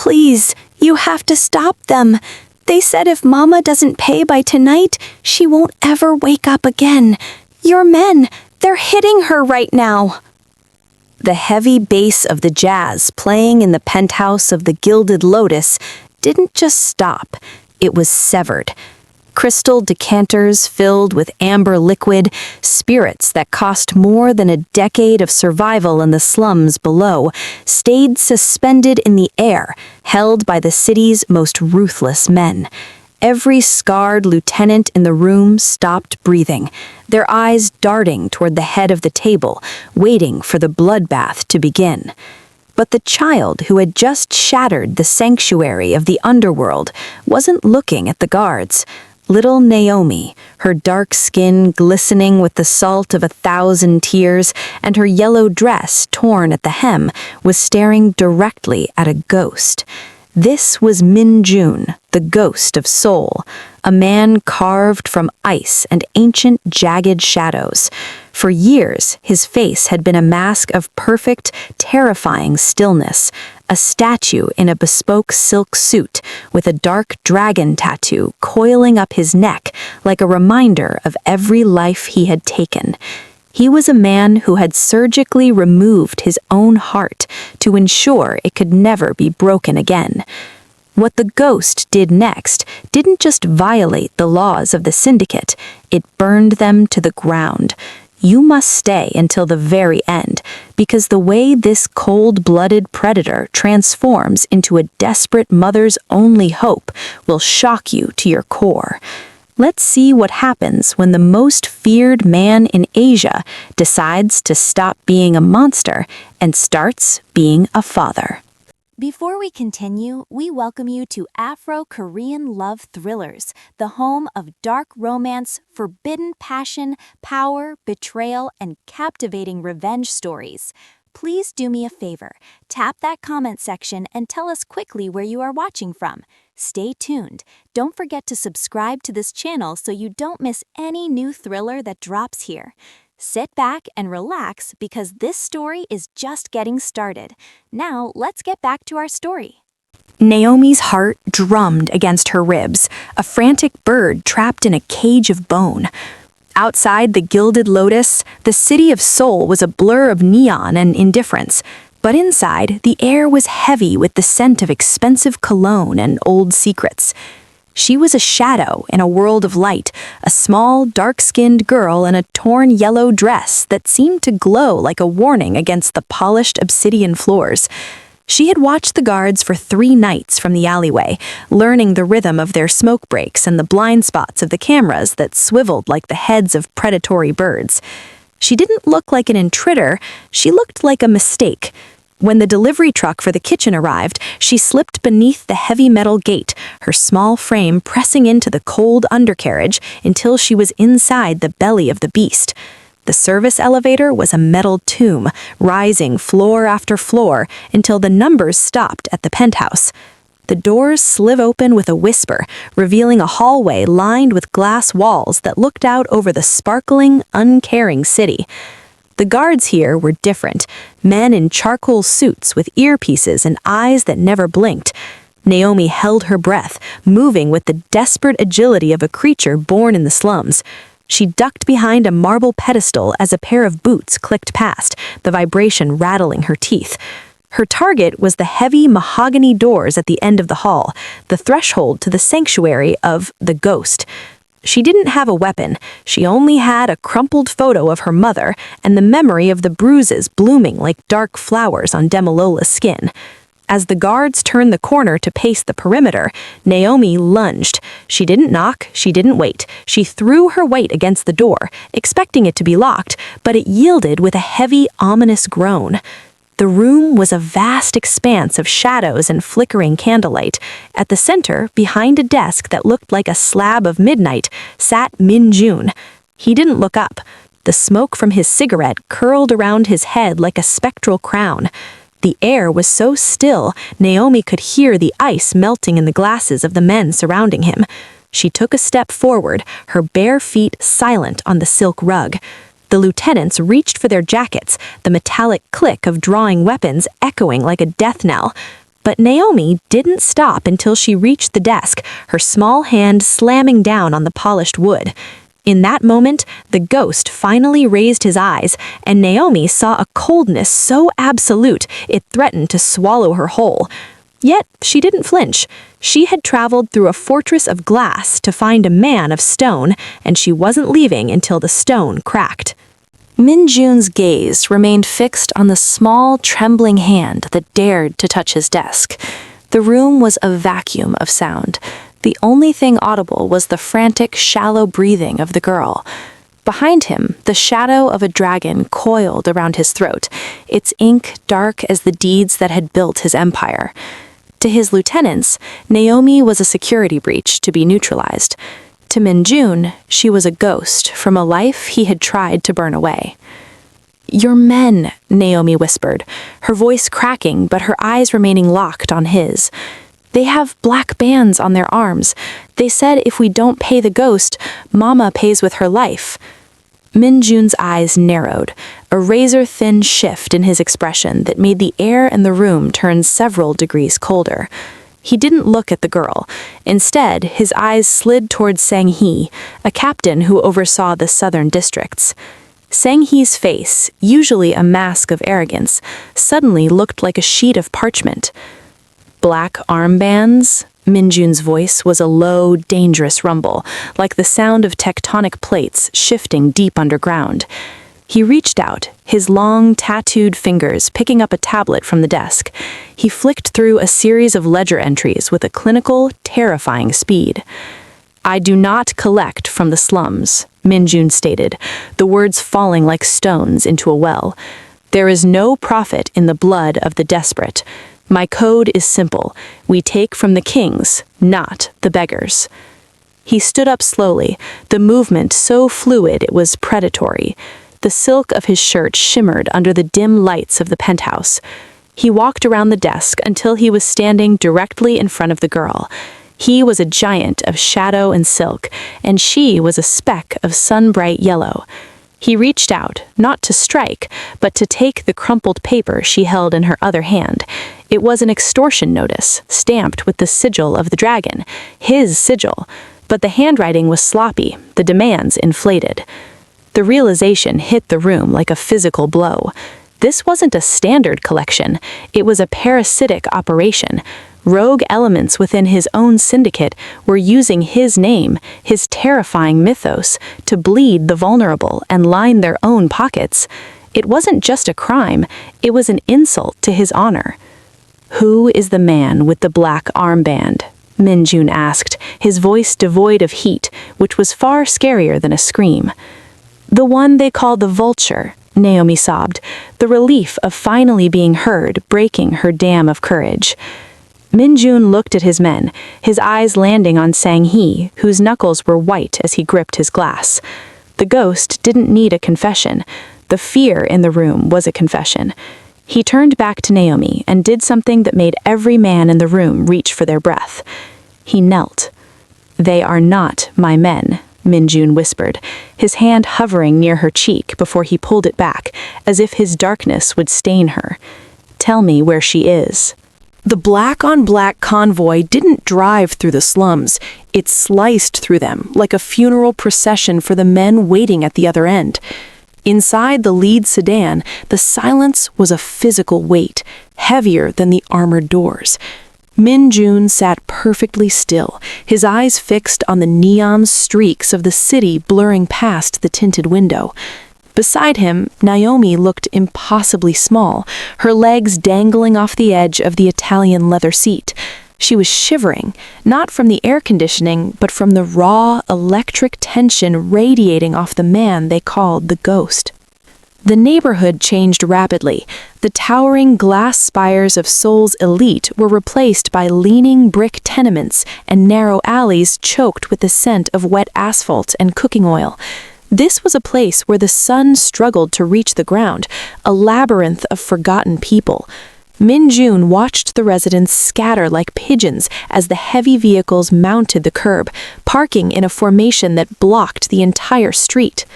Please, you have to stop them. They said if Mama doesn't pay by tonight, she won't ever wake up again. Your men, they're hitting her right now." The heavy bass of the jazz playing in the penthouse of the Gilded Lotus didn't just stop, it was severed. Crystal decanters filled with amber liquid, spirits that cost more than a decade of survival in the slums below, stayed suspended in the air, held by the city's most ruthless men. Every scarred lieutenant in the room stopped breathing, their eyes darting toward the head of the table, waiting for the bloodbath to begin. But the child who had just shattered the sanctuary of the underworld wasn't looking at the guards. Little Naomi, her dark skin glistening with the salt of 1,000 tears and her yellow dress torn at the hem, was staring directly at a ghost. This was Min Jun, the ghost of Seoul, a man carved from ice and ancient jagged shadows. For years, his face had been a mask of perfect, terrifying stillness, a statue in a bespoke silk suit with a dark dragon tattoo coiling up his neck like a reminder of every life he had taken. He was a man who had surgically removed his own heart to ensure it could never be broken again. What the ghost did next didn't just violate the laws of the syndicate, it burned them to the ground. You must stay until the very end, because the way this cold-blooded predator transforms into a desperate mother's only hope will shock you to your core. Let's see what happens when the most feared man in Asia decides to stop being a monster and starts being a father. Before we continue, we welcome you to Afro-Korean Love Thrillers, the home of dark romance, forbidden passion, power, betrayal, and captivating revenge stories. Please do me a favor, tap that comment section and tell us quickly where you are watching from. Stay tuned. Don't forget to subscribe to this channel so you don't miss any new thriller that drops here. Sit back and relax because this story is just getting started. Now, let's get back to our story. Naomi's heart drummed against her ribs, a frantic bird trapped in a cage of bone. Outside the Gilded Lotus, the city of Seoul was a blur of neon and indifference. But inside, the air was heavy with the scent of expensive cologne and old secrets. She was a shadow in a world of light, a small, dark-skinned girl in a torn yellow dress that seemed to glow like a warning against the polished obsidian floors. She had watched the guards for 3 nights from the alleyway, learning the rhythm of their smoke breaks and the blind spots of the cameras that swiveled like the heads of predatory birds. She didn't look like an intruder, she looked like a mistake. When the delivery truck for the kitchen arrived, she slipped beneath the heavy metal gate, her small frame pressing into the cold undercarriage until she was inside the belly of the beast. The service elevator was a metal tomb, rising floor after floor until the numbers stopped at the penthouse. The doors slid open with a whisper, revealing a hallway lined with glass walls that looked out over the sparkling, uncaring city. The guards here were different, men in charcoal suits with earpieces and eyes that never blinked. Naomi held her breath, moving with the desperate agility of a creature born in the slums. She ducked behind a marble pedestal as a pair of boots clicked past, the vibration rattling her teeth. Her target was the heavy mahogany doors at the end of the hall, the threshold to the sanctuary of the ghost. She didn't have a weapon, she only had a crumpled photo of her mother and the memory of the bruises blooming like dark flowers on Demilola's skin. As the guards turned the corner to pace the perimeter, Naomi lunged. She didn't knock, she didn't wait. She threw her weight against the door, expecting it to be locked, but it yielded with a heavy, ominous groan. The room was a vast expanse of shadows and flickering candlelight. At the center, behind a desk that looked like a slab of midnight, sat Min Jun. He didn't look up. The smoke from his cigarette curled around his head like a spectral crown. The air was so still, Naomi could hear the ice melting in the glasses of the men surrounding him. She took a step forward, her bare feet silent on the silk rug. The lieutenants reached for their jackets, the metallic click of drawing weapons echoing like a death knell. But Naomi didn't stop until she reached the desk, her small hand slamming down on the polished wood. In that moment, the ghost finally raised his eyes, and Naomi saw a coldness so absolute it threatened to swallow her whole. Yet she didn't flinch. She had traveled through a fortress of glass to find a man of stone, and she wasn't leaving until the stone cracked. Min-jun's gaze remained fixed on the small, trembling hand that dared to touch his desk. The room was a vacuum of sound. The only thing audible was the frantic, shallow breathing of the girl. Behind him, the shadow of a dragon coiled around his throat, its ink dark as the deeds that had built his empire. To his lieutenants, Naomi was a security breach to be neutralized. To Min-jun, she was a ghost from a life he had tried to burn away. "Your men," Naomi whispered, her voice cracking but her eyes remaining locked on his. "They have black bands on their arms. They said if we don't pay the ghost, Mama pays with her life." Min-jun's eyes narrowed, a razor-thin shift in his expression that made the air in the room turn several degrees colder. He didn't look at the girl. Instead, his eyes slid towards Sang-hee, a captain who oversaw the southern districts. Sang-hee's face, usually a mask of arrogance, suddenly looked like a sheet of parchment. "Black armbands?" Min-jun's voice was a low, dangerous rumble, like the sound of tectonic plates shifting deep underground. He reached out, his long, tattooed fingers picking up a tablet from the desk. He flicked through a series of ledger entries with a clinical, terrifying speed. "I do not collect from the slums," Min-jun stated, the words falling like stones into a well. "There is no profit in the blood of the desperate. My code is simple. We take from the kings, not the beggars." He stood up slowly, the movement so fluid it was predatory. The silk of his shirt shimmered under the dim lights of the penthouse. He walked around the desk until he was standing directly in front of the girl. He was a giant of shadow and silk, and she was a speck of sun-bright yellow. He reached out, not to strike, but to take the crumpled paper she held in her other hand. It was an extortion notice, stamped with the sigil of the dragon, his sigil, but the handwriting was sloppy, the demands inflated. The realization hit the room like a physical blow. This wasn't a standard collection, it was a parasitic operation. Rogue elements within his own syndicate were using his name, his terrifying mythos, to bleed the vulnerable and line their own pockets. It wasn't just a crime, it was an insult to his honor. "Who is the man with the black armband?" Min-jun asked, his voice devoid of heat, which was far scarier than a scream. "The one they call the vulture," Naomi sobbed, the relief of finally being heard breaking her dam of courage. Min-jun looked at his men, his eyes landing on Sang-hee, whose knuckles were white as he gripped his glass. The ghost didn't need a confession. The fear in the room was a confession. He turned back to Naomi and did something that made every man in the room reach for their breath. He knelt. "They are not my men," Min-jun whispered, his hand hovering near her cheek before he pulled it back, as if his darkness would stain her. "Tell me where she is." The black-on-black convoy didn't drive through the slums. It sliced through them, like a funeral procession for the men waiting at the other end. Inside the lead sedan, the silence was a physical weight, heavier than the armored doors. Min-jun sat perfectly still, his eyes fixed on the neon streaks of the city blurring past the tinted window. Beside him, Naomi looked impossibly small, her legs dangling off the edge of the Italian leather seat. She was shivering, not from the air conditioning, but from the raw, electric tension radiating off the man they called the ghost. The neighborhood changed rapidly. The towering glass spires of Seoul's elite were replaced by leaning brick tenements and narrow alleys choked with the scent of wet asphalt and cooking oil. This was a place where the sun struggled to reach the ground, a labyrinth of forgotten people. Min-jun watched the residents scatter like pigeons as the heavy vehicles mounted the curb, parking in a formation that blocked the entire street.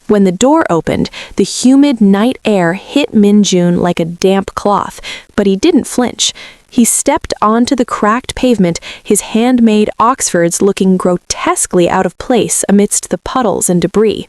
When the door opened, the humid night air hit Min-jun like a damp cloth, but he didn't flinch. He stepped onto the cracked pavement, his handmade Oxfords looking grotesquely out of place amidst the puddles and debris.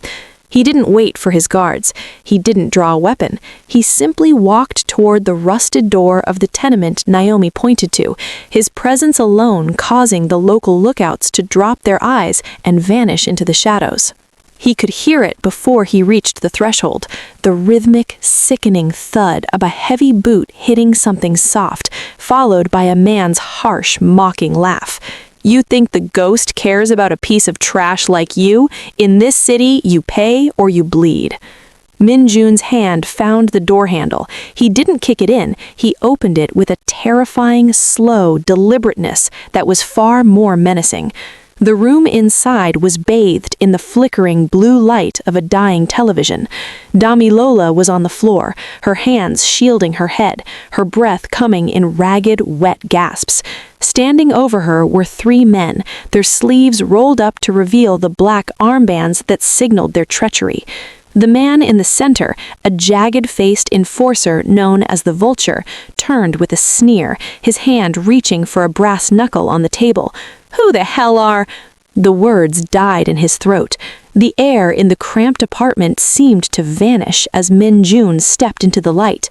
He didn't wait for his guards. He didn't draw a weapon. He simply walked toward the rusted door of the tenement Naomi pointed to, his presence alone causing the local lookouts to drop their eyes and vanish into the shadows. He could hear it before he reached the threshold, the rhythmic, sickening thud of a heavy boot hitting something soft, followed by a man's harsh, mocking laugh. You think the ghost cares about a piece of trash like you? In this city, you pay or you bleed. Min-jun's hand found the door handle. He didn't kick it in. He opened it with a terrifying, slow deliberateness that was far more menacing. The room inside was bathed in the flickering blue light of a dying television. Damilola was on the floor, her hands shielding her head, her breath coming in ragged, wet gasps. Standing over her were 3 men, their sleeves rolled up to reveal the black armbands that signaled their treachery. The man in the center, a jagged-faced enforcer known as the Vulture, turned with a sneer, his hand reaching for a brass knuckle on the table. "Who the hell are—" The words died in his throat. The air in the cramped apartment seemed to vanish as Min-jun stepped into the light.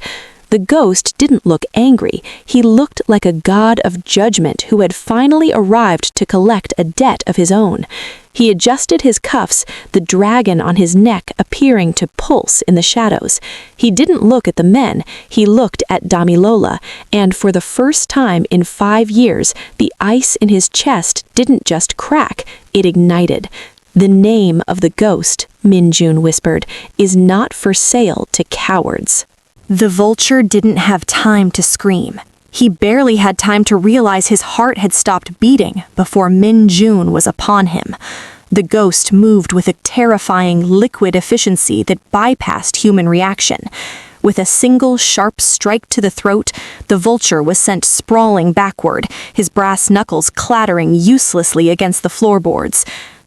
The ghost didn't look angry. He looked like a god of judgment who had finally arrived to collect a debt of his own. He adjusted his cuffs, the dragon on his neck appearing to pulse in the shadows. He didn't look at the men, he looked at Damilola, and for the first time in 5 years, the ice in his chest didn't just crack, it ignited. "The name of the ghost," Min-jun whispered, "is not for sale to cowards." The Vulture didn't have time to scream. He barely had time to realize his heart had stopped beating before Min-jun was upon him. The ghost moved with a terrifying liquid efficiency that bypassed human reaction. With a single sharp strike to the throat, the Vulture was sent sprawling backward, his brass knuckles clattering uselessly against the floorboards.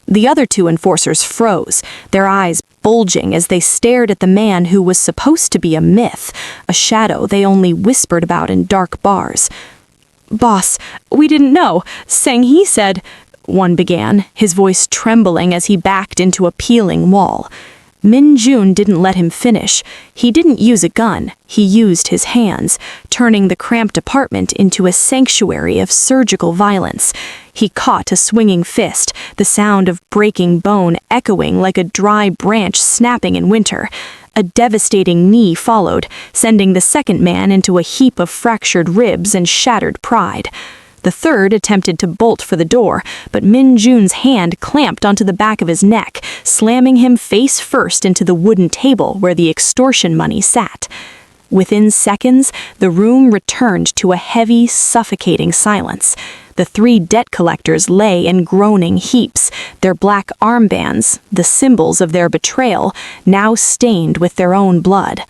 The other 2 enforcers froze, their eyes bulging as they stared at the man who was supposed to be a myth, a shadow they only whispered about in dark bars. "Boss, we didn't know. Sang-hee said," one began, his voice trembling as he backed into a peeling wall. Min-jun didn't let him finish. He didn't use a gun. He used his hands, turning the cramped apartment into a sanctuary of surgical violence. He caught a swinging fist, the sound of breaking bone echoing like a dry branch snapping in winter. A devastating knee followed, sending the second man into a heap of fractured ribs and shattered pride. The third attempted to bolt for the door, but Min-jun's hand clamped onto the back of his neck, slamming him face first into the wooden table where the extortion money sat. Within seconds, the room returned to a heavy, suffocating silence. The 3 debt collectors lay in groaning heaps, their black armbands, the symbols of their betrayal, now stained with their own blood.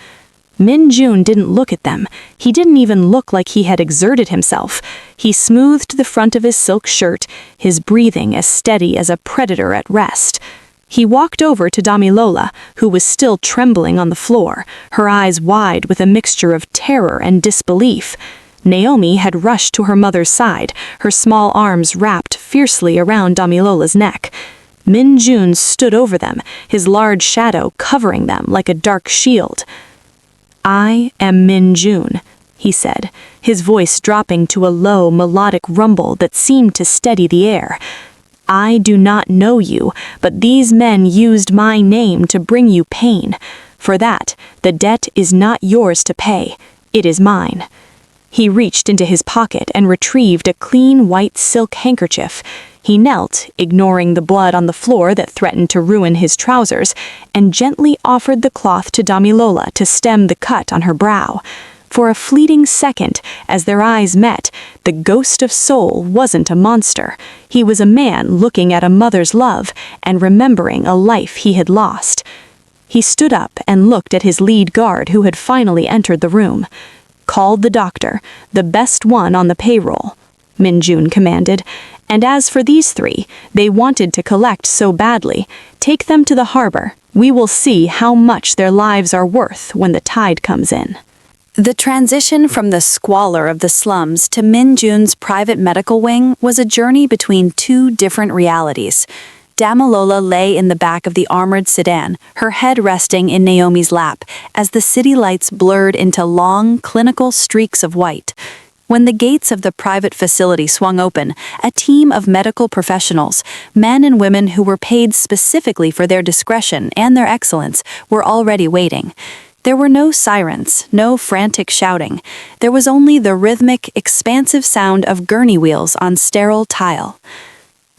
Min-jun didn't look at them. He didn't even look like he had exerted himself. He smoothed the front of his silk shirt, his breathing as steady as a predator at rest. He walked over to Damilola, who was still trembling on the floor, her eyes wide with a mixture of terror and disbelief. Naomi had rushed to her mother's side, her small arms wrapped fiercely around Damilola's neck. Min-jun stood over them, his large shadow covering them like a dark shield. "I am Min-jun," he said, his voice dropping to a low, melodic rumble that seemed to steady the air. "I do not know you, but these men used my name to bring you pain. For that, the debt is not yours to pay. It is mine." He reached into his pocket and retrieved a clean white silk handkerchief. He knelt, ignoring the blood on the floor that threatened to ruin his trousers, and gently offered the cloth to Damilola to stem the cut on her brow. For a fleeting second, as their eyes met, the ghost of soul wasn't a monster. He was a man looking at a mother's love and remembering a life he had lost. He stood up and looked at his lead guard who had finally entered the room. "Call the doctor, the best one on the payroll," Min-jun commanded. "And as for these 3, they wanted to collect so badly. Take them to the harbor. We will see how much their lives are worth when the tide comes in." The transition from the squalor of the slums to Min Jun's private medical wing was a journey between two different realities. Damilola lay in the back of the armored sedan, her head resting in Naomi's lap, as the city lights blurred into long, clinical streaks of white. When the gates of the private facility swung open, a team of medical professionals, men and women who were paid specifically for their discretion and their excellence, were already waiting. There were no sirens, no frantic shouting. There was only the rhythmic, expansive sound of gurney wheels on sterile tile.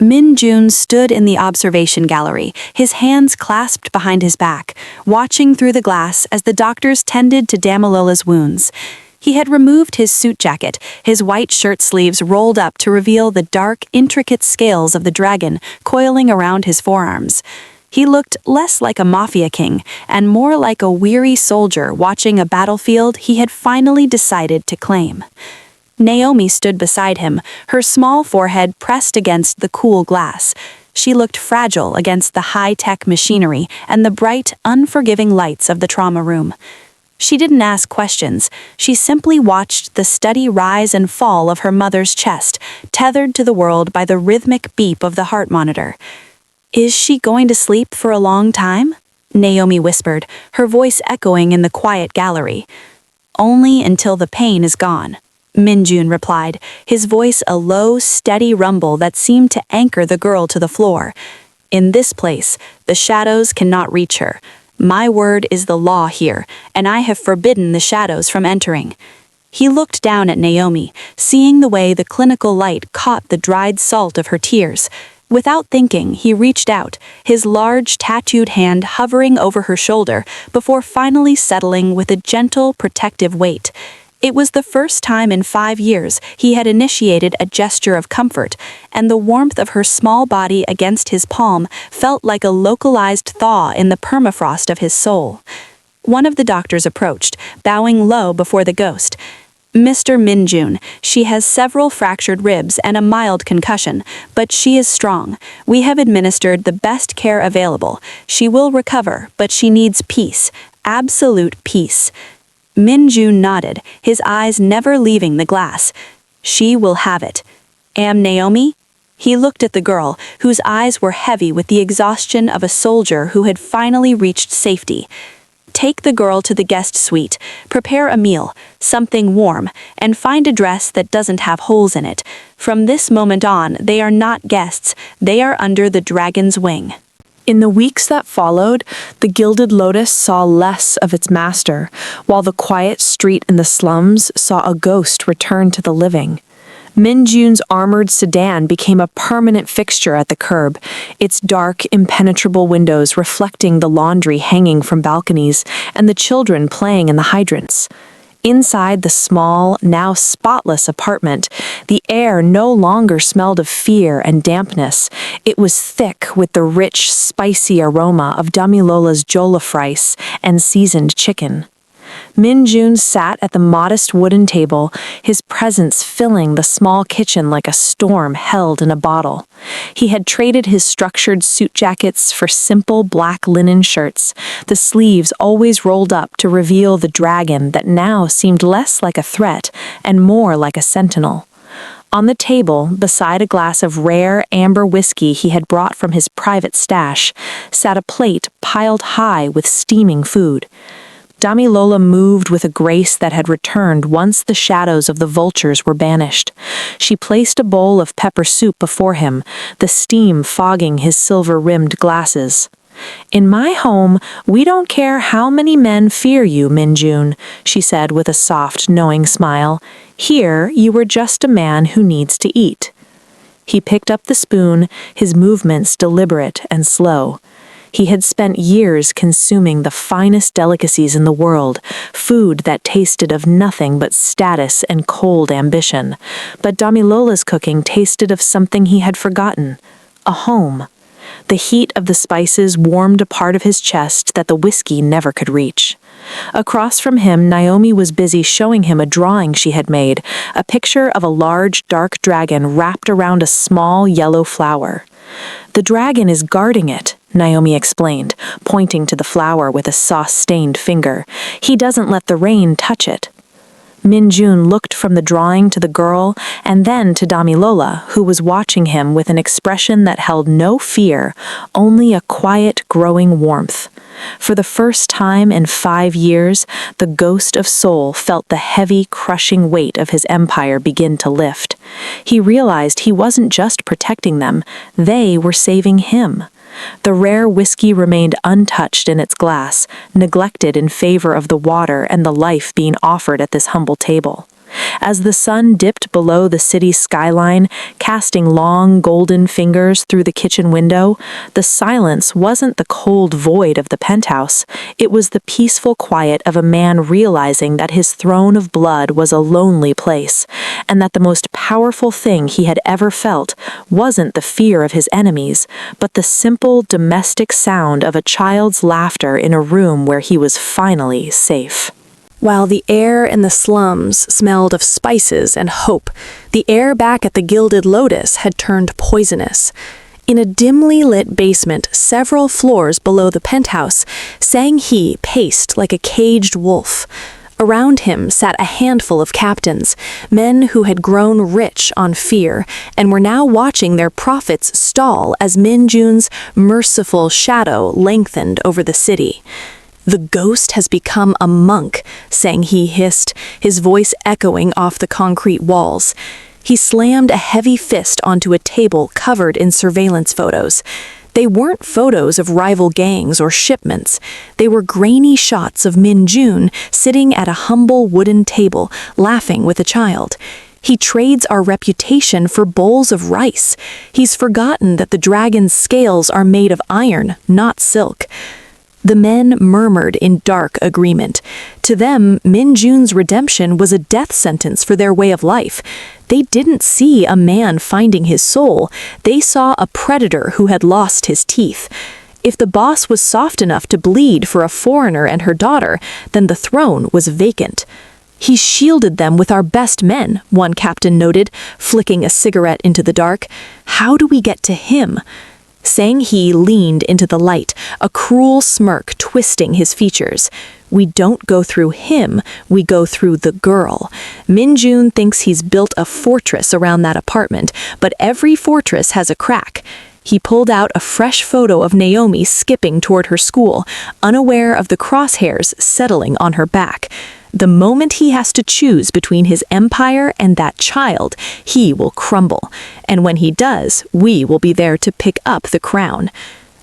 Min Jun stood in the observation gallery, his hands clasped behind his back, watching through the glass as the doctors tended to Damilola's wounds. He had removed his suit jacket, his white shirt sleeves rolled up to reveal the dark, intricate scales of the dragon coiling around his forearms. He looked less like a Mafia king and more like a weary soldier watching a battlefield he had finally decided to claim. Naomi stood beside him, her small forehead pressed against the cool glass. She looked fragile against the high-tech machinery and the bright, unforgiving lights of the trauma room. She didn't ask questions. She simply watched the steady rise and fall of her mother's chest, tethered to the world by the rhythmic beep of the heart monitor. "Is she going to sleep for a long time?" Naomi whispered, her voice echoing in the quiet gallery. "Only until the pain is gone," Min Jun replied, his voice a low, steady rumble that seemed to anchor the girl to the floor. "In this place, the shadows cannot reach her. My word is the law here, and I have forbidden the shadows from entering." He looked down at Naomi, seeing the way the clinical light caught the dried salt of her tears. Without thinking, he reached out, his large, tattooed hand hovering over her shoulder before finally settling with a gentle, protective weight. It was the first time in 5 years he had initiated a gesture of comfort, and the warmth of her small body against his palm felt like a localized thaw in the permafrost of his soul. One of the doctors approached, bowing low before the ghost. "Mr. Min Jun, she has several fractured ribs and a mild concussion, but she is strong. We have administered the best care available. She will recover, but she needs peace, absolute peace." Min Jun nodded, his eyes never leaving the glass. "She will have it. Am Naomi?" He looked at the girl, whose eyes were heavy with the exhaustion of a soldier who had finally reached safety. "Take the girl to the guest suite, prepare a meal, something warm, and find a dress that doesn't have holes in it. From this moment on, they are not guests, they are under the dragon's wing." In the weeks that followed, the Gilded Lotus saw less of its master, while the quiet street in the slums saw a ghost return to the living. Min Jun's armored sedan became a permanent fixture at the curb, its dark, impenetrable windows reflecting the laundry hanging from balconies and the children playing in the hydrants. Inside the small, now spotless apartment, the air no longer smelled of fear and dampness. It was thick with the rich, spicy aroma of Damilola's jollof rice and seasoned chicken. Min Jun sat at the modest wooden table, his presence filling the small kitchen like a storm held in a bottle. He had traded his structured suit jackets for simple black linen shirts, the sleeves always rolled up to reveal the dragon that now seemed less like a threat and more like a sentinel. On the table, beside a glass of rare amber whiskey he had brought from his private stash, sat a plate piled high with steaming food. Damilola moved with a grace that had returned once the shadows of the vultures were banished. She placed a bowl of pepper soup before him, the steam fogging his silver-rimmed glasses. "In my home, we don't care how many men fear you, Min Jun," she said with a soft, knowing smile. "Here, you are just a man who needs to eat." He picked up the spoon, his movements deliberate and slow. He had spent years consuming the finest delicacies in the world, food that tasted of nothing but status and cold ambition. But Damilola's cooking tasted of something he had forgotten, a home. The heat of the spices warmed a part of his chest that the whiskey never could reach. Across from him, Naomi was busy showing him a drawing she had made, a picture of a large, dark dragon wrapped around a small, yellow flower. "The dragon is guarding it," Naomi explained, pointing to the flower with a sauce-stained finger. "He doesn't let the rain touch it." Min-jun looked from the drawing to the girl and then to Damilola, who was watching him with an expression that held no fear, only a quiet, growing warmth. For the first time in 5 years, the ghost of Seoul felt the heavy, crushing weight of his empire begin to lift. He realized he wasn't just protecting them, they were saving him. The rare whiskey remained untouched in its glass, neglected in favor of the water and the life being offered at this humble table. As the sun dipped below the city's skyline, casting long golden fingers through the kitchen window, the silence wasn't the cold void of the penthouse. It was the peaceful quiet of a man realizing that his throne of blood was a lonely place, and that the most powerful thing he had ever felt wasn't the fear of his enemies, but the simple domestic sound of a child's laughter in a room where he was finally safe. While the air in the slums smelled of spices and hope, the air back at the Gilded Lotus had turned poisonous. In a dimly lit basement several floors below the penthouse, Sang-hee paced like a caged wolf. Around him sat a handful of captains, men who had grown rich on fear and were now watching their profits stall as Min-jun's merciful shadow lengthened over the city. "The ghost has become a monk," Sang-hee hissed, his voice echoing off the concrete walls. He slammed a heavy fist onto a table covered in surveillance photos. They weren't photos of rival gangs or shipments. They were grainy shots of Min-jun sitting at a humble wooden table, laughing with a child. He trades our reputation for bowls of rice. He's forgotten that the dragon's scales are made of iron, not silk. The men murmured in dark agreement. To them, Min-jun's redemption was a death sentence for their way of life. They didn't see a man finding his soul. They saw a predator who had lost his teeth. If the boss was soft enough to bleed for a foreigner and her daughter, then the throne was vacant. "He shielded them with our best men," one captain noted, flicking a cigarette into the dark. "How do we get to him?" Sang-hee leaned into the light, a cruel smirk twisting his features. "We don't go through him, we go through the girl. Min-jun thinks he's built a fortress around that apartment, but every fortress has a crack." He pulled out a fresh photo of Naomi skipping toward her school, unaware of the crosshairs settling on her back. The moment he has to choose between his empire and that child, he will crumble. And when he does, we will be there to pick up the crown.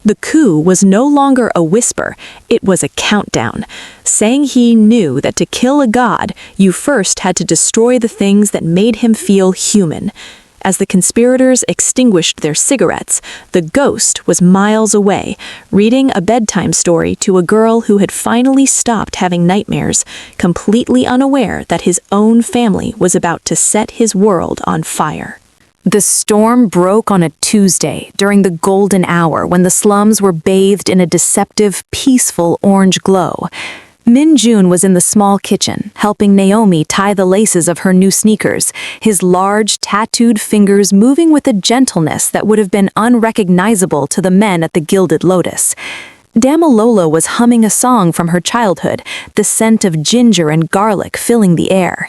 The coup was no longer a whisper, it was a countdown. Sang-hee knew that to kill a god, you first had to destroy the things that made him feel human. As the conspirators extinguished their cigarettes, the ghost was miles away, reading a bedtime story to a girl who had finally stopped having nightmares, completely unaware that his own family was about to set his world on fire. The storm broke on a Tuesday during the golden hour when the slums were bathed in a deceptive, peaceful orange glow. Min-jun was in the small kitchen, helping Naomi tie the laces of her new sneakers, his large, tattooed fingers moving with a gentleness that would have been unrecognizable to the men at the Gilded Lotus. Damilola was humming a song from her childhood, the scent of ginger and garlic filling the air.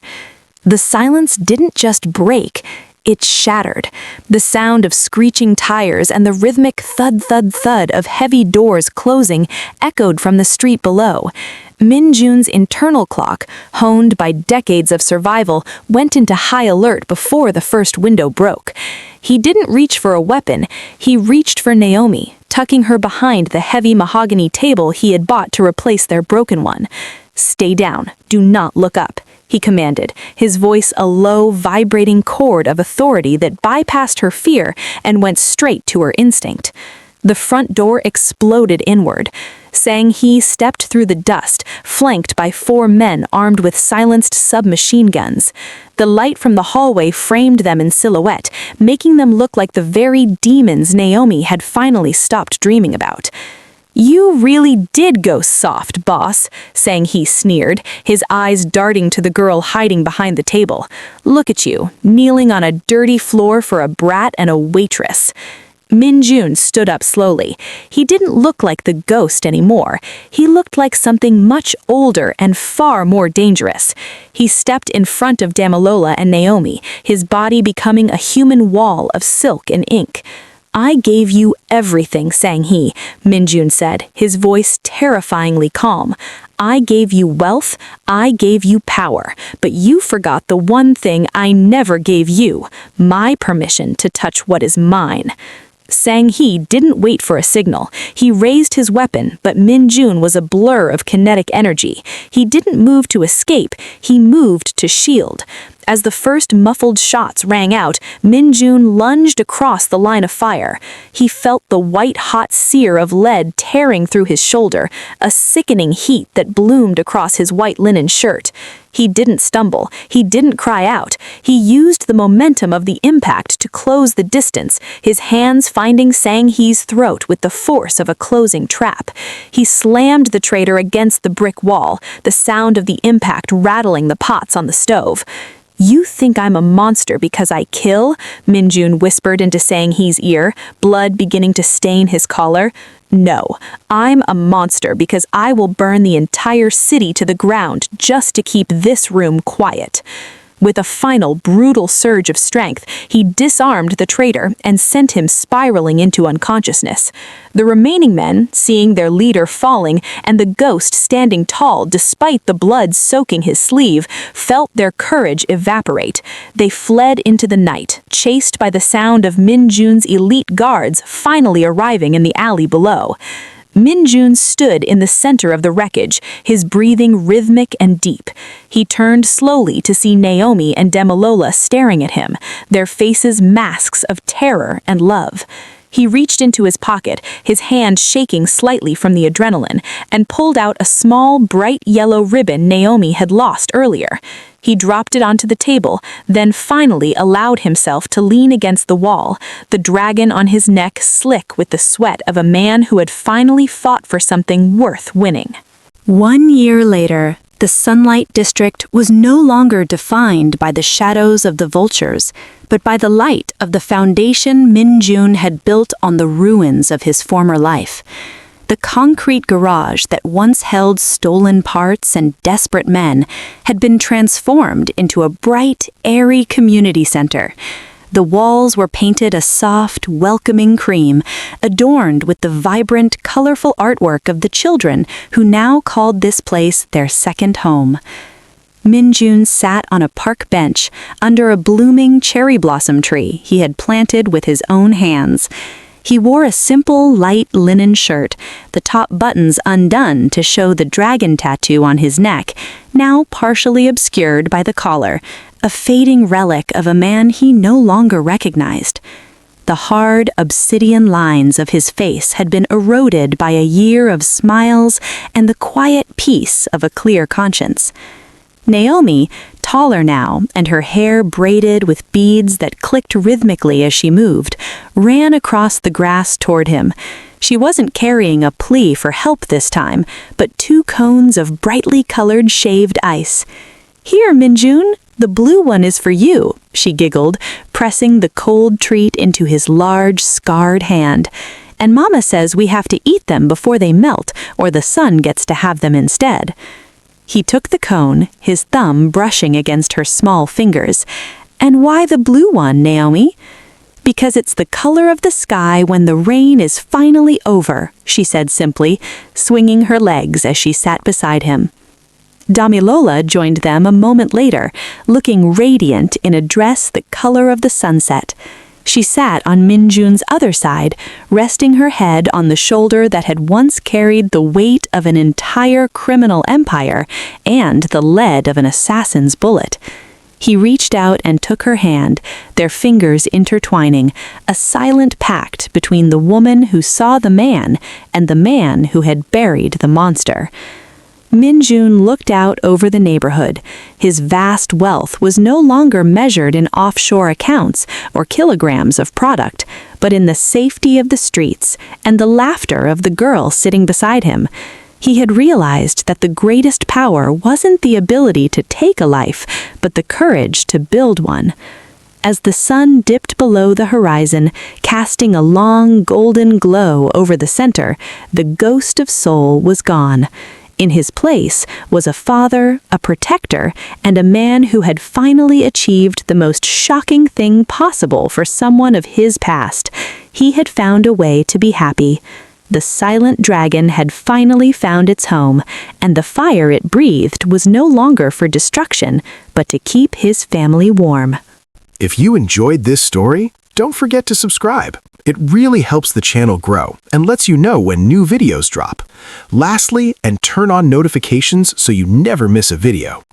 The silence didn't just break, it shattered. The sound of screeching tires and the rhythmic thud-thud-thud of heavy doors closing echoed from the street below. Min-jun's internal clock, honed by decades of survival, went into high alert before the first window broke. He didn't reach for a weapon, he reached for Naomi, tucking her behind the heavy mahogany table he had bought to replace their broken one. "Stay down, do not look up," he commanded, his voice a low, vibrating chord of authority that bypassed her fear and went straight to her instinct. The front door exploded inward. Sang-hee stepped through the dust, flanked by 4 men armed with silenced submachine guns. The light from the hallway framed them in silhouette, making them look like the very demons Naomi had finally stopped dreaming about. "You really did go soft, boss," Sang-hee sneered, his eyes darting to the girl hiding behind the table. "Look at you, kneeling on a dirty floor for a brat and a waitress." Min-jun stood up slowly. He didn't look like the ghost anymore. He looked like something much older and far more dangerous. He stepped in front of Damilola and Naomi, his body becoming a human wall of silk and ink. "I gave you everything," sang he, Min-jun said, his voice terrifyingly calm. "I gave you wealth, I gave you power, but you forgot the one thing I never gave you, my permission to touch what is mine." Sang-hee didn't wait for a signal. He raised his weapon, but Min-jun was a blur of kinetic energy. He didn't move to escape, he moved to shield. As the first muffled shots rang out, Min-jun lunged across the line of fire. He felt the white-hot sear of lead tearing through his shoulder, a sickening heat that bloomed across his white linen shirt. He didn't stumble, he didn't cry out. He used the momentum of the impact to close the distance, his hands finding Sang-hee's throat with the force of a closing trap. He slammed the traitor against the brick wall, the sound of the impact rattling the pots on the stove. "You think I'm a monster because I kill?" Min-jun whispered into Sang-hee's ear, blood beginning to stain his collar. "No, I'm a monster because I will burn the entire city to the ground just to keep this room quiet." With a final brutal surge of strength, he disarmed the traitor and sent him spiraling into unconsciousness. The remaining men, seeing their leader falling and the ghost standing tall despite the blood soaking his sleeve, felt their courage evaporate. They fled into the night, chased by the sound of Min-jun's elite guards finally arriving in the alley below. Min-jun stood in the center of the wreckage, his breathing rhythmic and deep. He turned slowly to see Naomi and Damilola staring at him, their faces masks of terror and love. He reached into his pocket, his hand shaking slightly from the adrenaline, and pulled out a small, bright yellow ribbon Naomi had lost earlier. He dropped it onto the table, then finally allowed himself to lean against the wall, the dragon on his neck slick with the sweat of a man who had finally fought for something worth winning. 1 year later, the Sunlight District was no longer defined by the shadows of the vultures, but by the light of the foundation Min-jun had built on the ruins of his former life. The concrete garage that once held stolen parts and desperate men had been transformed into a bright, airy community center. The walls were painted a soft, welcoming cream, adorned with the vibrant, colorful artwork of the children who now called this place their second home. Min-jun sat on a park bench under a blooming cherry blossom tree he had planted with his own hands. He wore a simple, light linen shirt, the top buttons undone to show the dragon tattoo on his neck, now partially obscured by the collar, a fading relic of a man he no longer recognized. The hard, obsidian lines of his face had been eroded by a year of smiles and the quiet peace of a clear conscience. Naomi, taller now, and her hair braided with beads that clicked rhythmically as she moved, ran across the grass toward him. She wasn't carrying a plea for help this time, but 2 cones of brightly colored shaved ice. "Here, Min-jun, the blue one is for you," she giggled, pressing the cold treat into his large, scarred hand. "And Mama says we have to eat them before they melt, or the sun gets to have them instead." He took the cone, his thumb brushing against her small fingers. "And why the blue one, Naomi?" "Because it's the color of the sky when the rain is finally over," she said simply, swinging her legs as she sat beside him. Damilola joined them a moment later, looking radiant in a dress the color of the sunset. She sat on Min-jun's other side, resting her head on the shoulder that had once carried the weight of an entire criminal empire and the lead of an assassin's bullet. He reached out and took her hand, their fingers intertwining, a silent pact between the woman who saw the man and the man who had buried the monster. Min-jun looked out over the neighborhood. His vast wealth was no longer measured in offshore accounts or kilograms of product, but in the safety of the streets and the laughter of the girl sitting beside him. He had realized that the greatest power wasn't the ability to take a life, but the courage to build one. As the sun dipped below the horizon, casting a long golden glow over the center, the ghost of Seoul was gone. In his place was a father, a protector, and a man who had finally achieved the most shocking thing possible for someone of his past. He had found a way to be happy. The silent dragon had finally found its home, and the fire it breathed was no longer for destruction, but to keep his family warm. If you enjoyed this story, don't forget to subscribe. It really helps the channel grow and lets you know when new videos drop. Lastly, and turn on notifications so you never miss a video.